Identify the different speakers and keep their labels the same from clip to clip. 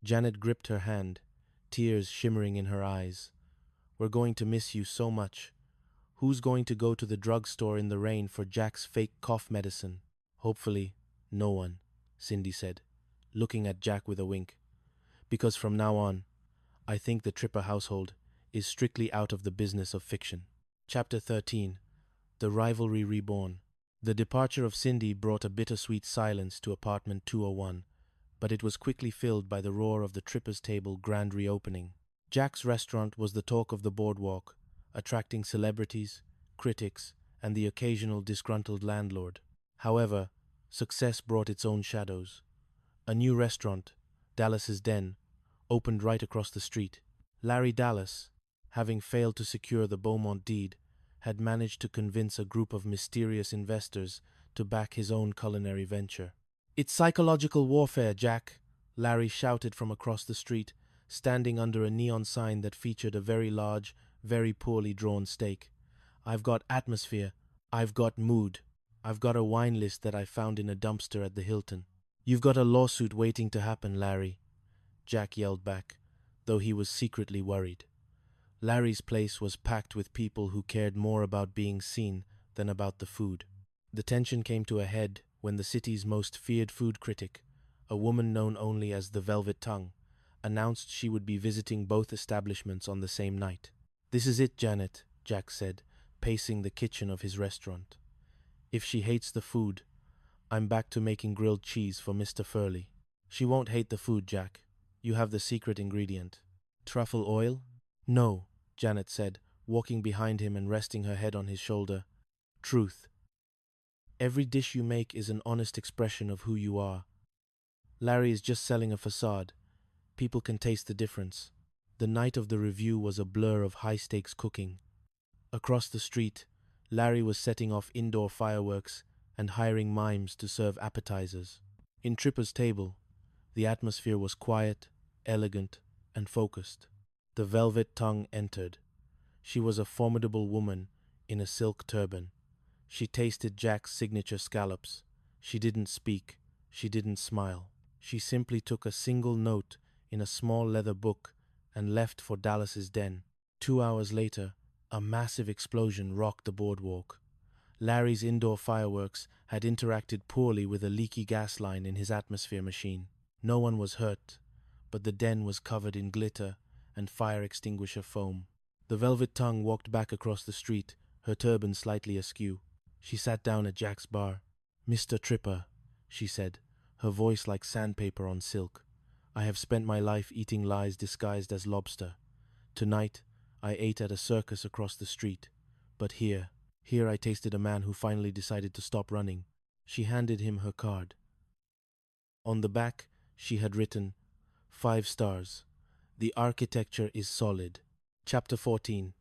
Speaker 1: Janet gripped her hand, tears shimmering in her eyes. "We're going to miss you so much. Who's going to go to the drugstore in the rain for Jack's fake cough medicine?" "Hopefully, no one," Cindy said, looking at Jack with a wink. "Because from now on, I think the Tripper household is strictly out of the business of fiction." Chapter 13. The Rivalry Reborn. The departure of Cindy brought a bittersweet silence to apartment 201, but it was quickly filled by the roar of the Tripper's Table grand reopening. Jack's restaurant was the talk of the boardwalk, attracting celebrities, critics, and the occasional disgruntled landlord. However, success brought its own shadows. A new restaurant, Dallas's Den, opened right across the street. Larry Dallas, having failed to secure the Beaumont deed, had managed to convince a group of mysterious investors to back his own culinary venture. "It's psychological warfare, Jack," Larry shouted from across the street, standing under a neon sign that featured a very large, very poorly drawn steak. "I've got atmosphere. I've got mood. I've got a wine list that I found in a dumpster at the Hilton." "You've got a lawsuit waiting to happen, Larry," Jack yelled back, though he was secretly worried. Larry's place was packed with people who cared more about being seen than about the food. The tension came to a head when the city's most feared food critic, a woman known only as the Velvet Tongue, announced she would be visiting both establishments on the same night. "This is it, Janet," Jack said, pacing the kitchen of his restaurant. "If she hates the food, I'm back to making grilled cheese for Mr. Furley." "She won't hate the food, Jack. You have the secret ingredient." "Truffle oil?" "No," Janet said, walking behind him and resting her head on his shoulder. "Truth. Every dish you make is an honest expression of who you are. Larry is just selling a facade. People can taste the difference." The night of the review was a blur of high-stakes cooking. Across the street, Larry was setting off indoor fireworks and hiring mimes to serve appetizers. In Tripper's Table, the atmosphere was quiet, elegant, and focused. The Velvet Tongue entered. She was a formidable woman in a silk turban. She tasted Jack's signature scallops. She didn't speak. She didn't smile. She simply took a single note in a small leather book and left for Dallas's Den. 2 hours later, a massive explosion rocked the boardwalk. Larry's indoor fireworks had interacted poorly with a leaky gas line in his atmosphere machine. No one was hurt, but the den was covered in glitter and fire extinguisher foam. The Velvet Tongue walked back across the street, her turban slightly askew. She sat down at Jack's bar. "Mr. Tripper," she said, her voice like sandpaper on silk, "I have spent my life eating lies disguised as lobster. Tonight, I ate at a circus across the street. But here I tasted a man who finally decided to stop running." She handed him her card. On the back, she had written, "5 stars. The architecture is solid." Chapter 14.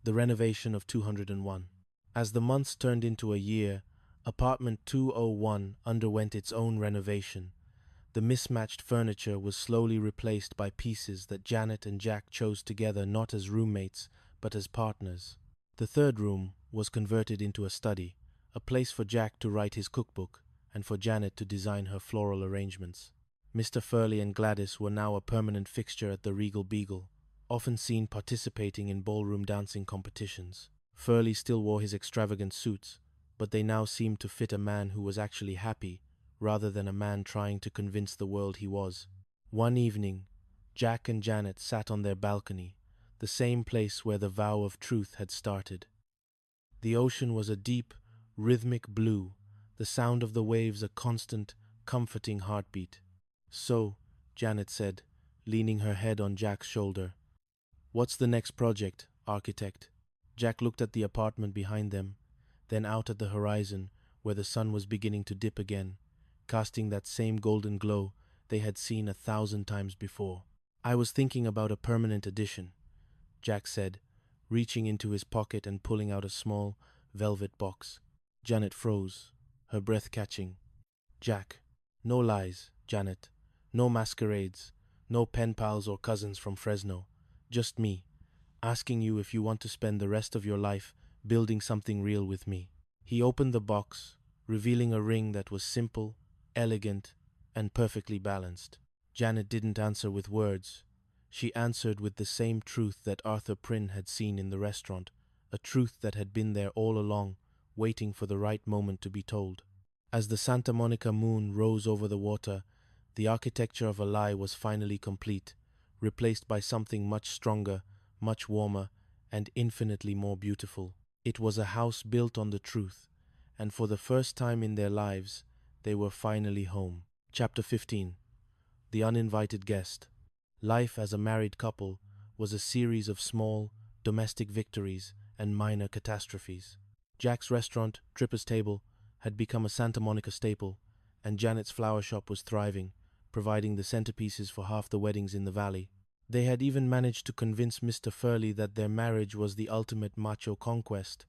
Speaker 1: The Renovation of 201. As the months turned into a year, apartment 201 underwent its own renovation. The mismatched furniture was slowly replaced by pieces that Janet and Jack chose together not as roommates, but as partners. The third room was converted into a study, a place for Jack to write his cookbook, and for Janet to design her floral arrangements. Mr. Furley and Gladys were now a permanent fixture at the Regal Beagle, often seen participating in ballroom dancing competitions. Furley still wore his extravagant suits, but they now seemed to fit a man who was actually happy, rather than a man trying to convince the world he was. One evening, Jack and Janet sat on their balcony, the same place where the vow of truth had started. The ocean was a deep, rhythmic blue, the sound of the waves a constant, comforting heartbeat. "So," Janet said, leaning her head on Jack's shoulder, "what's the next project, architect?" Jack looked at the apartment behind them, then out at the horizon where the sun was beginning to dip again, casting that same golden glow they had seen 1,000 times before. "I was thinking about a permanent addition," Jack said, reaching into his pocket and pulling out a small, velvet box. Janet froze, her breath catching. "Jack, no lies, Janet. No masquerades, no pen pals or cousins from Fresno. Just me, asking you if you want to spend the rest of your life building something real with me." He opened the box, revealing a ring that was simple, elegant, and perfectly balanced. Janet didn't answer with words. She answered with the same truth that Arthur Prynne had seen in the restaurant, a truth that had been there all along, waiting for the right moment to be told. As the Santa Monica moon rose over the water, the architecture of a lie was finally complete, replaced by something much stronger, much warmer, and infinitely more beautiful. It was a house built on the truth, and for the first time in their lives, they were finally home. Chapter 15. The Uninvited Guest. Life as a married couple was a series of small, domestic victories and minor catastrophes. Jack's restaurant, Tripper's Table, had become a Santa Monica staple, and Janet's flower shop was thriving, providing the centerpieces for half the weddings in the valley. They had even managed to convince Mr. Furley that their marriage was the ultimate macho conquest,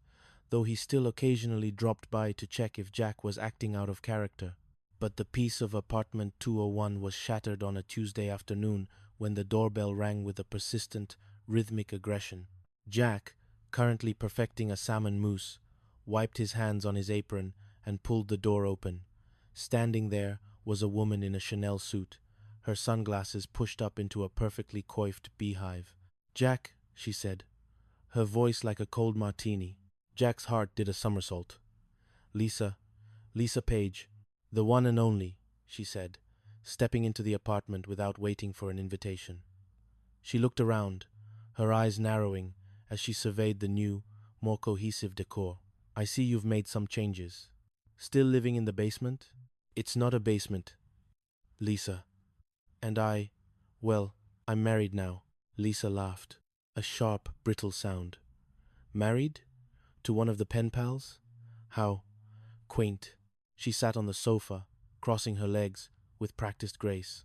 Speaker 1: though he still occasionally dropped by to check if Jack was acting out of character. But the peace of apartment 201 was shattered on a Tuesday afternoon when the doorbell rang with a persistent, rhythmic aggression. Jack, currently perfecting a salmon mousse, wiped his hands on his apron and pulled the door open. Standing there was a woman in a Chanel suit, her sunglasses pushed up into a perfectly coiffed beehive. "Jack," she said, her voice like a cold martini. Jack's heart did a somersault. Lisa Page, the one and only," she said, stepping into the apartment without waiting for an invitation. She looked around, her eyes narrowing as she surveyed the new, more cohesive decor. "I see you've made some changes. Still living in the basement?" "It's not a basement, Lisa. And I'm married now." Lisa laughed, a sharp, brittle sound. "Married? To one of the pen pals? How quaint." She sat on the sofa, crossing her legs with practiced grace.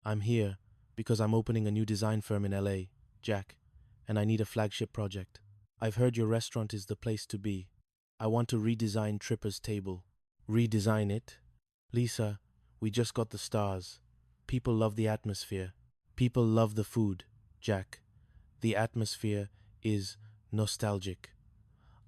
Speaker 1: "I'm here because I'm opening a new design firm in LA, Jack, and I need a flagship project. I've heard your restaurant is the place to be. I want to redesign Tripper's Table." "Redesign it?" "Lisa, we just got the stars. People love the atmosphere. People love the food, Jack. The atmosphere is nostalgic.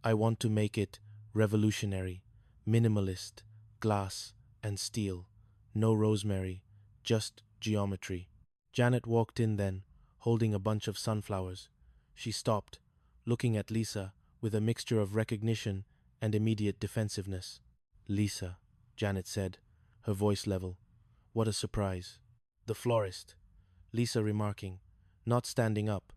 Speaker 1: I want to make it revolutionary, minimalist, glass and steel. No rosemary, just geometry." Janet walked in then, holding a bunch of sunflowers. She stopped, looking at Lisa with a mixture of recognition and immediate defensiveness. "Lisa," Janet said, her voice level. "What a surprise." "The florist," Lisa remarking, not standing up.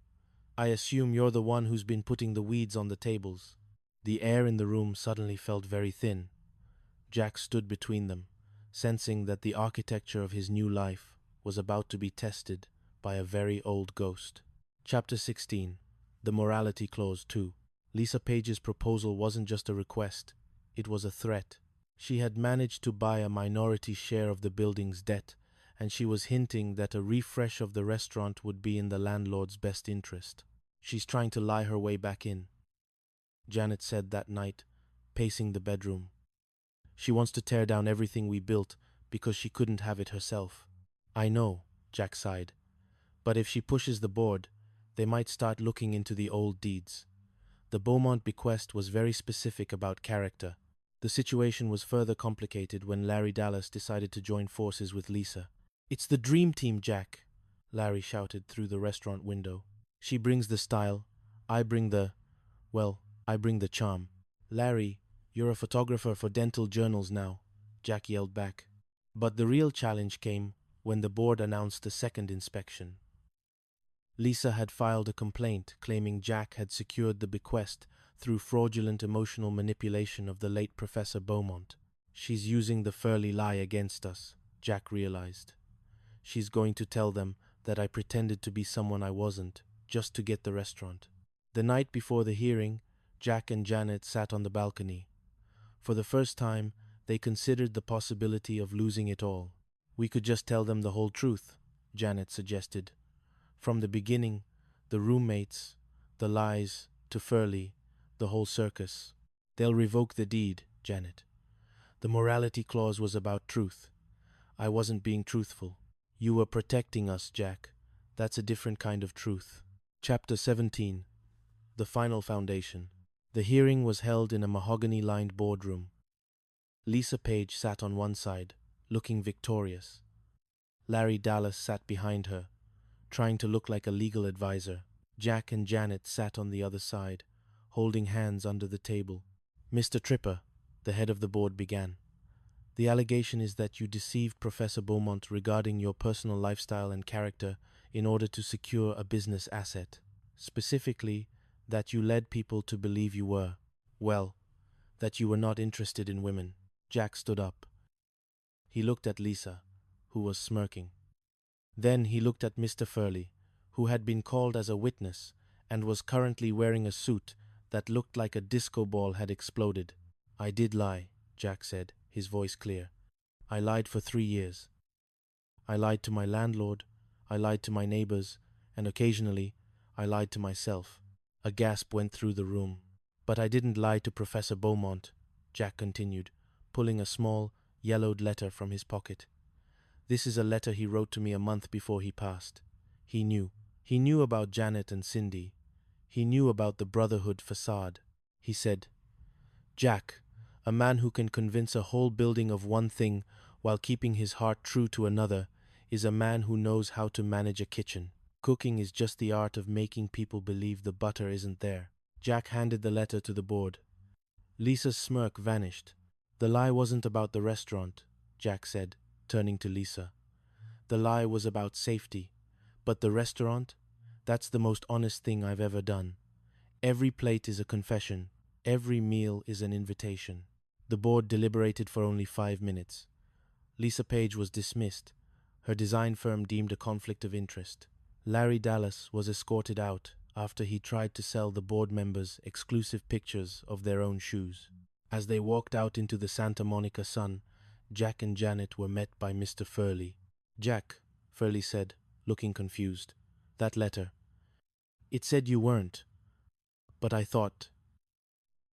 Speaker 1: "I assume you're the one who's been putting the weeds on the tables." The air in the room suddenly felt very thin. Jack stood between them, sensing that the architecture of his new life was about to be tested by a very old ghost. Chapter 16. The Morality Clause 2. Lisa Page's proposal wasn't just a request, it was a threat. She had managed to buy a minority share of the building's debt, and she was hinting that a refresh of the restaurant would be in the landlord's best interest. "She's trying to lie her way back in," Janet said that night, pacing the bedroom. "She wants to tear down everything we built because she couldn't have it herself." "I know," Jack sighed. "But if she pushes the board, they might start looking into the old deeds." The Beaumont bequest was very specific about character. The situation was further complicated when Larry Dallas decided to join forces with Lisa. "It's the dream team, Jack," Larry shouted through the restaurant window. "She brings the style, I bring the charm." "Larry, you're a photographer for dental journals now," Jack yelled back. But the real challenge came when the board announced the second inspection. Lisa had filed a complaint claiming Jack had secured the bequest through fraudulent emotional manipulation of the late Professor Beaumont. "She's using the Furley lie against us," Jack realized. "She's going to tell them that I pretended to be someone I wasn't, just to get the restaurant." The night before the hearing, Jack and Janet sat on the balcony. For the first time, they considered the possibility of losing it all. "We could just tell them the whole truth," Janet suggested. "From the beginning, the roommates, the lies, to Furley, the whole circus. They'll revoke the deed, Janet. The morality clause was about truth. I wasn't being truthful. You were protecting us, Jack. That's a different kind of truth." Chapter 17. The Final Foundation. The hearing was held in a mahogany-lined boardroom. Lisa Page sat on one side, looking victorious. Larry Dallas sat behind her, trying to look like a legal advisor. Jack and Janet sat on the other side, holding hands under the table. Mr. Tripper, the head of the board, began. The allegation is that you deceived Professor Beaumont regarding your personal lifestyle and character in order to secure a business asset. Specifically, that you led people to believe you were, well, that you were not interested in women. Jack stood up. He looked at Lisa, who was smirking. Then he looked at Mr. Furley, who had been called as a witness and was currently wearing a suit that looked like a disco ball had exploded. I did lie, Jack said, his voice clear. I lied for 3 years. I lied to my landlord, I lied to my neighbors, and occasionally I lied to myself. A gasp went through the room. But I didn't lie to Professor Beaumont, Jack continued, pulling a small, yellowed letter from his pocket. This is a letter he wrote to me a month before he passed. He knew. He knew about Janet and Cindy. He knew about the Brotherhood facade. He said, Jack, a man who can convince a whole building of one thing while keeping his heart true to another is a man who knows how to manage a kitchen. Cooking is just the art of making people believe the butter isn't there. Jack handed the letter to the board. Lisa's smirk vanished. The lie wasn't about the restaurant, Jack said, turning to Lisa. The lie was about safety. But the restaurant? That's the most honest thing I've ever done. Every plate is a confession. Every meal is an invitation. The board deliberated for only 5 minutes. Lisa Page was dismissed. Her design firm deemed a conflict of interest. Larry Dallas was escorted out after he tried to sell the board members exclusive pictures of their own shoes. As they walked out into the Santa Monica sun, Jack and Janet were met by Mr. Furley. Jack, Furley said, looking confused. That letter. It said you weren't. But I thought,